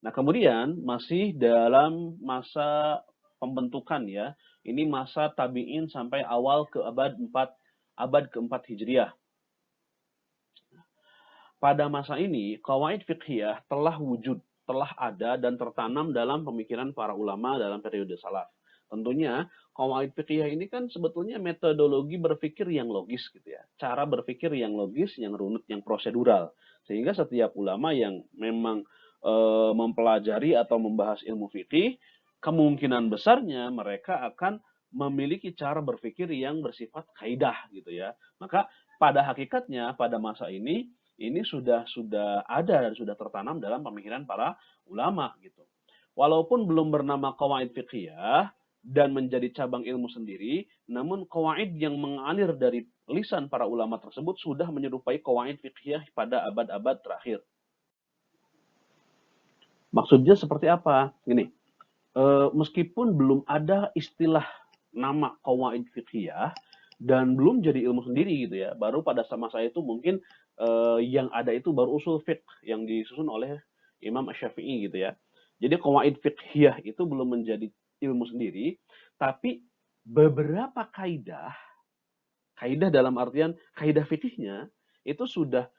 Nah, kemudian masih dalam masa pembentukan ya. Ini masa tabi'in sampai awal ke abad keempat Hijriah. Pada masa ini, qawaid fiqhiyah telah wujud, telah ada dan tertanam dalam pemikiran para ulama dalam periode salaf. Tentunya, qawaid fiqhiyah ini kan sebetulnya metodologi berpikir yang logis gitu ya. Cara berpikir yang logis, yang runut, yang prosedural. Sehingga setiap ulama yang memang mempelajari atau membahas ilmu fikih, kemungkinan besarnya mereka akan memiliki cara berpikir yang bersifat kaidah gitu ya. Maka pada hakikatnya pada masa ini sudah ada dan sudah tertanam dalam pemikiran para ulama gitu. Walaupun belum bernama qawaid fiqhiyah dan menjadi cabang ilmu sendiri, namun qawaid yang mengalir dari lisan para ulama tersebut sudah menyerupai qawaid fiqhiyah pada abad-abad terakhir. Maksudnya seperti apa? Gini, meskipun belum ada istilah nama qawaid fiqhiyah dan belum jadi ilmu sendiri gitu ya. Baru pada masa itu mungkin yang ada itu baru usul fiqh yang disusun oleh Imam Asy-Syafi'i gitu ya. Jadi qawaid fiqhiyah itu belum menjadi ilmu sendiri, tapi beberapa kaidah, kaidah dalam artian kaidah fikihnya itu sudah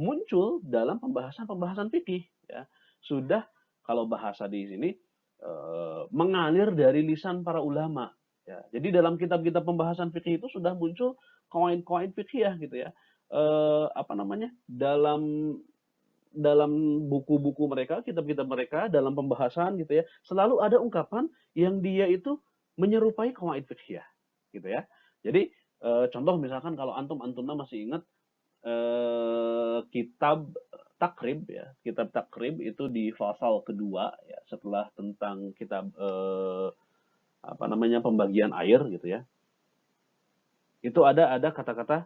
muncul dalam pembahasan-pembahasan fikih ya. Sudah kalau bahasa di sini mengalir dari lisan para ulama. Ya, jadi dalam kitab-kitab pembahasan fikih itu sudah muncul kawaid-kawaid fikih gitu ya. Apa namanya? Dalam buku-buku mereka, kitab-kitab mereka, dalam pembahasan gitu ya, selalu ada ungkapan yang dia itu menyerupai kawaid fikih gitu ya. Jadi contoh misalkan kalau antumnya masih ingat kitab takrib ya, kitab takrib itu di fasal kedua ya, setelah tentang kitab apa namanya pembagian air gitu ya. Itu ada kata-kata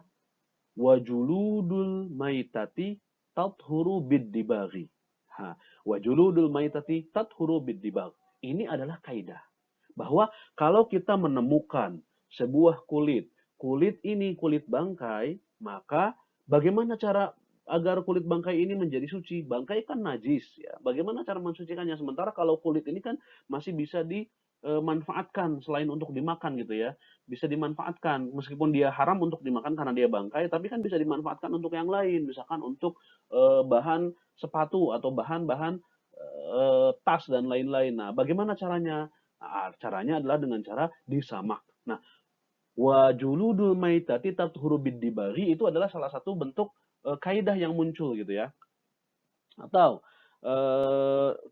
wajuludul maitati tathuru bid-dibaghi. Ha, wajuludul maitati tathuru bid-dibagh. Ini adalah kaidah bahwa kalau kita menemukan sebuah kulit, kulit ini kulit bangkai, maka bagaimana cara agar kulit bangkai ini menjadi suci? Bangkai kan najis ya. Bagaimana cara mensucikannya? Sementara kalau kulit ini kan masih bisa dimanfaatkan selain untuk dimakan gitu ya. Bisa dimanfaatkan meskipun dia haram untuk dimakan karena dia bangkai, tapi kan bisa dimanfaatkan untuk yang lain, misalkan untuk bahan sepatu atau bahan-bahan tas dan lain-lain. Nah, bagaimana caranya? Nah, caranya adalah dengan cara disamak. Nah, wajuludul maitati tathuru bid-dibaghi itu adalah salah satu bentuk kaidah yang muncul gitu ya. Atau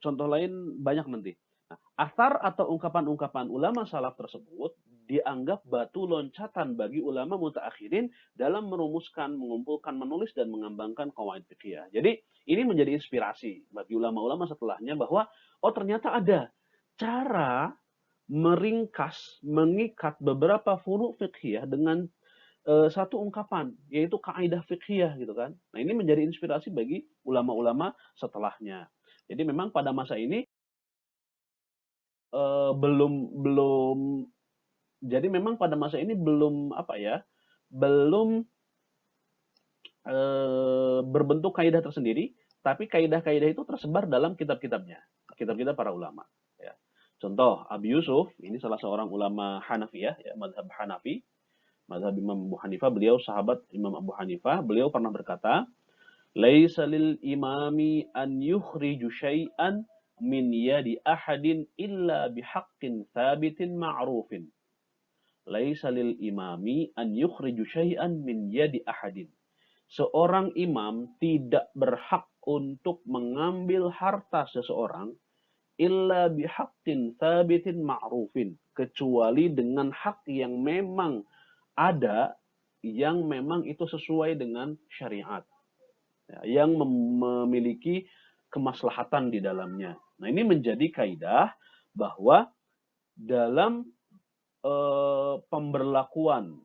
contoh lain banyak nanti. Nah, asar atau ungkapan-ungkapan ulama salaf tersebut dianggap batu loncatan bagi ulama mutaakhirin dalam merumuskan, mengumpulkan, menulis dan mengembangkan qawaid fiqhiyah. Jadi ini menjadi inspirasi bagi ulama-ulama setelahnya bahwa oh ternyata ada cara meringkas, mengikat beberapa furu fiqhiyah dengan satu ungkapan, yaitu kaidah fiqhiyah gitu kan. Nah, ini menjadi inspirasi bagi ulama-ulama setelahnya. Jadi memang pada masa ini belum belum jadi memang pada masa ini belum apa ya, belum berbentuk kaidah tersendiri, tapi kaidah-kaidah itu tersebar dalam kitab-kitabnya, kitab-kitab para ulama. Ya. Contoh Abi Yusuf, ini salah seorang ulama Hanafiyah, ya, mazhab Hanafi, mazhab Imam Abu Hanifah, beliau sahabat Imam Abu Hanifah, beliau pernah berkata, "Laisa lil imami an yukhriju syai'an min yadi ahadin illa bihaqqin thabitin ma'rufin." Laisa lil imami an yukhriju syai'an min yadi ahadin. Seorang imam tidak berhak untuk mengambil harta seseorang illa bihaqqin thabitin ma'rufin, kecuali dengan hak yang memang ada, yang memang itu sesuai dengan syariat, ya, yang memiliki kemaslahatan di dalamnya. Nah, ini menjadi kaidah bahwa dalam pemberlakuan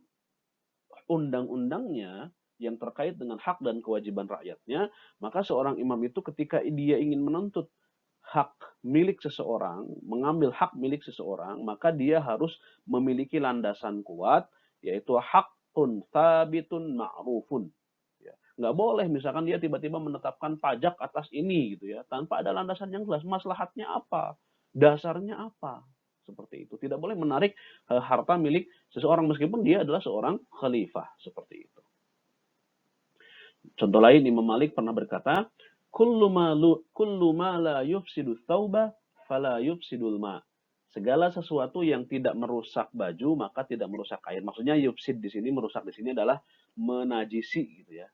undang-undangnya yang terkait dengan hak dan kewajiban rakyatnya, maka seorang imam itu ketika dia ingin menuntut hak milik seseorang, mengambil hak milik seseorang, maka dia harus memiliki landasan kuat, yaitu hakun thabitun ma'rufun. Ya. Nggak boleh misalkan dia tiba-tiba menetapkan pajak atas ini gitu ya, tanpa ada landasan yang jelas. Maslahatnya apa? Dasarnya apa? Seperti itu. Tidak boleh menarik harta milik seseorang meskipun dia adalah seorang khalifah. Seperti itu. Contoh lain, Imam Malik pernah berkata, kullu ma la yufsidu thawba fala yufsidul ma. Segala sesuatu yang tidak merusak baju maka tidak merusak air. Maksudnya yufsid di sini, merusak di sini adalah menajisi gitu ya.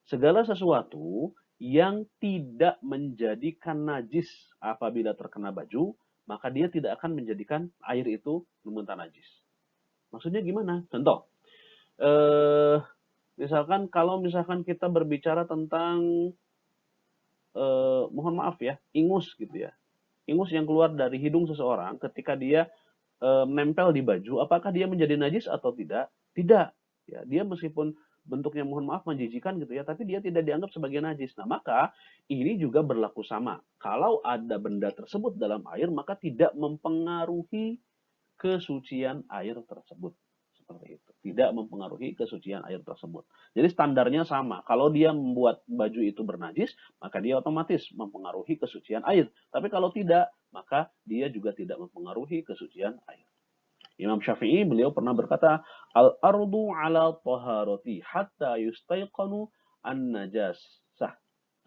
Segala sesuatu yang tidak menjadikan najis apabila terkena baju, maka dia tidak akan menjadikan air itu memuntah najis. Maksudnya gimana? Contoh, misalkan kalau misalkan kita berbicara tentang, mohon maaf ya, ingus gitu ya. Ingus yang keluar dari hidung seseorang ketika dia menempel di baju, apakah dia menjadi najis atau tidak? Tidak. Ya, dia meskipun bentuknya mohon maaf menjijikan gitu ya, tapi dia tidak dianggap sebagai najis. Nah, maka ini juga berlaku sama. Kalau ada benda tersebut dalam air, maka tidak mempengaruhi kesucian air tersebut. Seperti itu. Tidak mempengaruhi kesucian air tersebut. Jadi standarnya sama. Kalau dia membuat baju itu bernajis, maka dia otomatis mempengaruhi kesucian air. Tapi kalau tidak, maka dia juga tidak mempengaruhi kesucian air. Imam Syafi'i beliau pernah berkata, al-ardu ala taharati hatta yustayqanu an-najasah.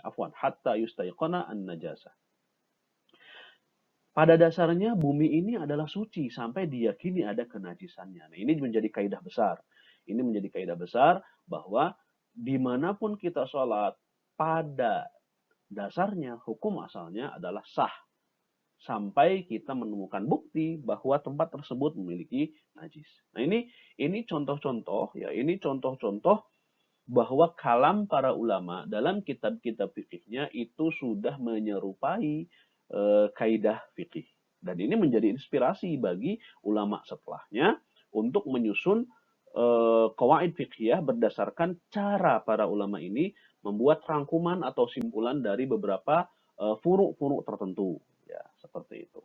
Afwan, hatta yustayqana an-najasah. Pada dasarnya bumi ini adalah suci sampai diyakini ada kenajisannya. Nah, ini menjadi kaidah besar. Ini menjadi kaidah besar bahwa dimanapun kita sholat, pada dasarnya hukum asalnya adalah sah. Sampai kita menemukan bukti bahwa tempat tersebut memiliki najis. Nah, ini contoh-contoh ya, ini contoh-contoh bahwa kalam para ulama dalam kitab-kitab fikihnya itu sudah menyerupai kaidah fikih. Dan ini menjadi inspirasi bagi ulama setelahnya untuk menyusun qawaid fikih berdasarkan cara para ulama ini membuat rangkuman atau simpulan dari beberapa furu-furu tertentu. Ya, seperti itu.